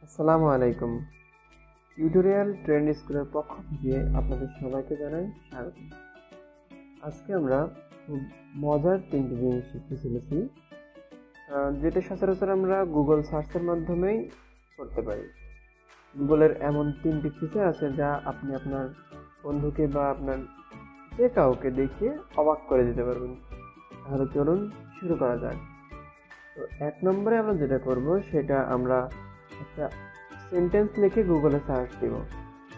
আসসালামু আলাইকুম। Tutorial trend স্কুলের পক্ষ থেকে আপনাদের সবাইকে জানাই স্বাগত। আজকে আমরা খুব মজার তিনটি জিনিস শিখতে চলেছি, যেটা সচরাচর আমরা গুগল সার্চের মাধ্যমেই করতে পারি। গুগলের এমন তিনটি ফিচার আছে যা আপনি আপনার বন্ধুকে বা আপনার যে কাউকে দেখিয়ে অবাক করে দিতে পারবেন। তাহলে চলুন শুরু করা যাক। তো 1 নম্বরে আমরা যেটা করব সেটা আমরা একটা সেন্টেন্স লিখে গুগলে সার্চ দিব।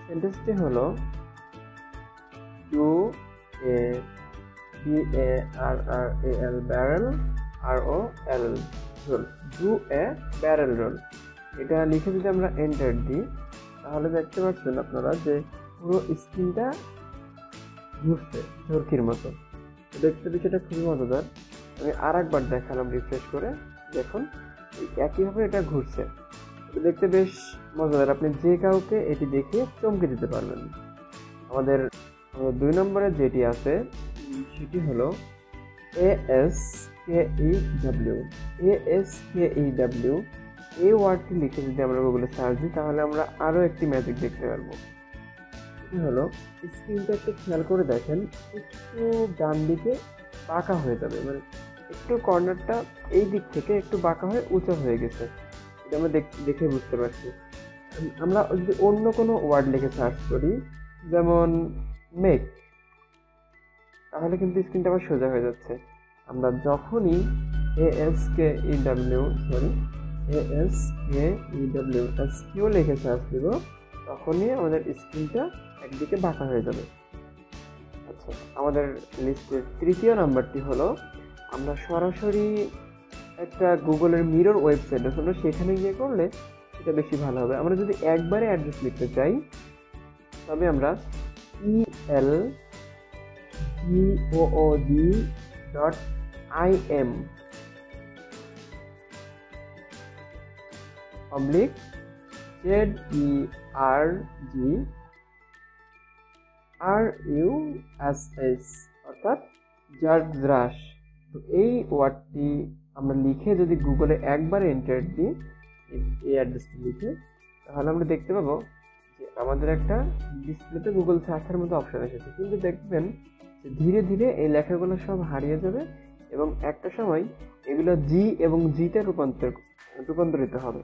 সেন্টেন্সটি হলো do a b a r r a l barrel r o l roll, do a barrel roll. এটা লিখে যদি আমরা এন্টার দিই তাহলে দেখতে পাচ্ছেন আপনারা যে পুরো স্ক্রিনটা ঘুরছে ঝর্কির মতো। দেখতে বিষয়টা খুবই মজাদার। আমি আর একবার দেখালাম রিফ্রেশ করে, দেখুন একইভাবে এটা ঘুরছে। দেখতে বেশ মজাদার, আপনি যে কাউকে এটি দেখে চমকে দিতে পারবেন। আমাদের 2 নম্বরে যেটি আছে সেটি হলো ASKEW। ASKEW এই ওয়ার্ডটি লিখে যদি আমরা গুগলে সার্চ দিই তাহলে আমরা আরও একটি ম্যাজিক দেখতে পারবো। সেটি হলো স্ক্রিনটা একটু খেয়াল করে দেখেন, একটু ডান দিকে বাঁকা হয়ে যাবে, মানে একটু কর্নারটা এই দিক থেকে একটু বাঁকা হয়ে উঁচু হয়ে গেছে। এটা আমরা দেখে বুঝতে পারছি। আমরা যদি অন্য কোনো ওয়ার্ড লিখে সার্চ করি, যেমন মেক, তাহলে কিন্তু স্ক্রিনটা আবার সোজা হয়ে যাচ্ছে। আমরা যখনই SKEW লিখে সার্চ দেব তখনই আমাদের স্ক্রিনটা একদিকে বাঁকা হয়ে যাবে। আচ্ছা, আমাদের লিস্টের 3য় নাম্বারটি হলো আমরা সরাসরি একটা গুগলের মিরর ওয়েবসাইট আছে, আমরা সেখানে গিয়ে করলে এটা বেশি ভালো হবে। আমরা যদি একবারে অ্যাড্রেস লিখতে চাই তবে আমরা elgoog.im ZERGRUSH অর্থাৎ জার্গরাশ। তো এই ওয়ার্ডটি আমরা লিখে যদি গুগলে একবার এন্টার দিই, এই অ্যাড্রেসটি লিখে, তাহলে আমরা দেখতে পাবো যে আমাদের একটা ডিসপ্লেতে গুগল সার্চের মতো অপশন এসেছে। কিন্তু দেখবেন যে ধীরে ধীরে এই লেখাগুলো সব হারিয়ে যাবে এবং একটা সময় এগুলো জি এবং জিতে রূপান্তরিত হবে।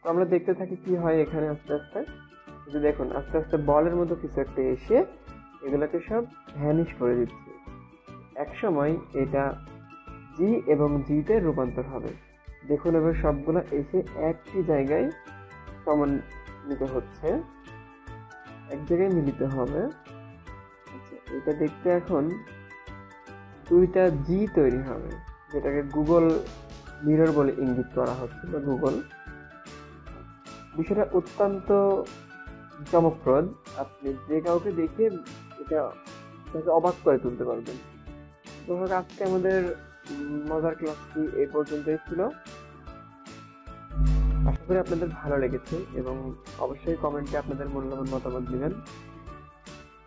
তো আমরা দেখতে থাকি কি হয় এখানে আস্তে আস্তে। যদি দেখুন আস্তে আস্তে বলের মতো কিছু একটা এসে এগুলোকে সব ভ্যানিশ করে দিচ্ছে। এক সময় এটা জি এবং জিতে রূপান্তর হবে। দেখুন এবার সবগুলো এসে একটি জায়গায় সমন্বিত হচ্ছে, এক জায়গায় মিলিত হবে। আচ্ছা, এটা দেখতে এখন 2টা জি তৈরি হবে, যেটাকে গুগল মিরর বলে ইঙ্গিত করা হচ্ছে বা গুগল। বিষয়টা অত্যন্ত চমকপ্রদ, আপনি যে কাউকে দেখে এটাকে অবাক করে তুলতে পারবেন। তো আজকে আমাদের মজার ক্লাসটি এই পর্যন্তই ছিল। আশা করি আপনাদের ভালো লেগেছে এবং অবশ্যই কমেন্টে আপনাদের মূল্যবান মতামত দিবেন।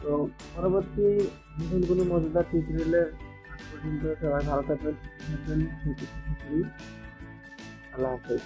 তো পরবর্তী নতুন কোনো মজাদার টিউটোরিয়ালের পর্যন্ত সবাই ভালো থাকবেন। আল্লাহ হাফেজ।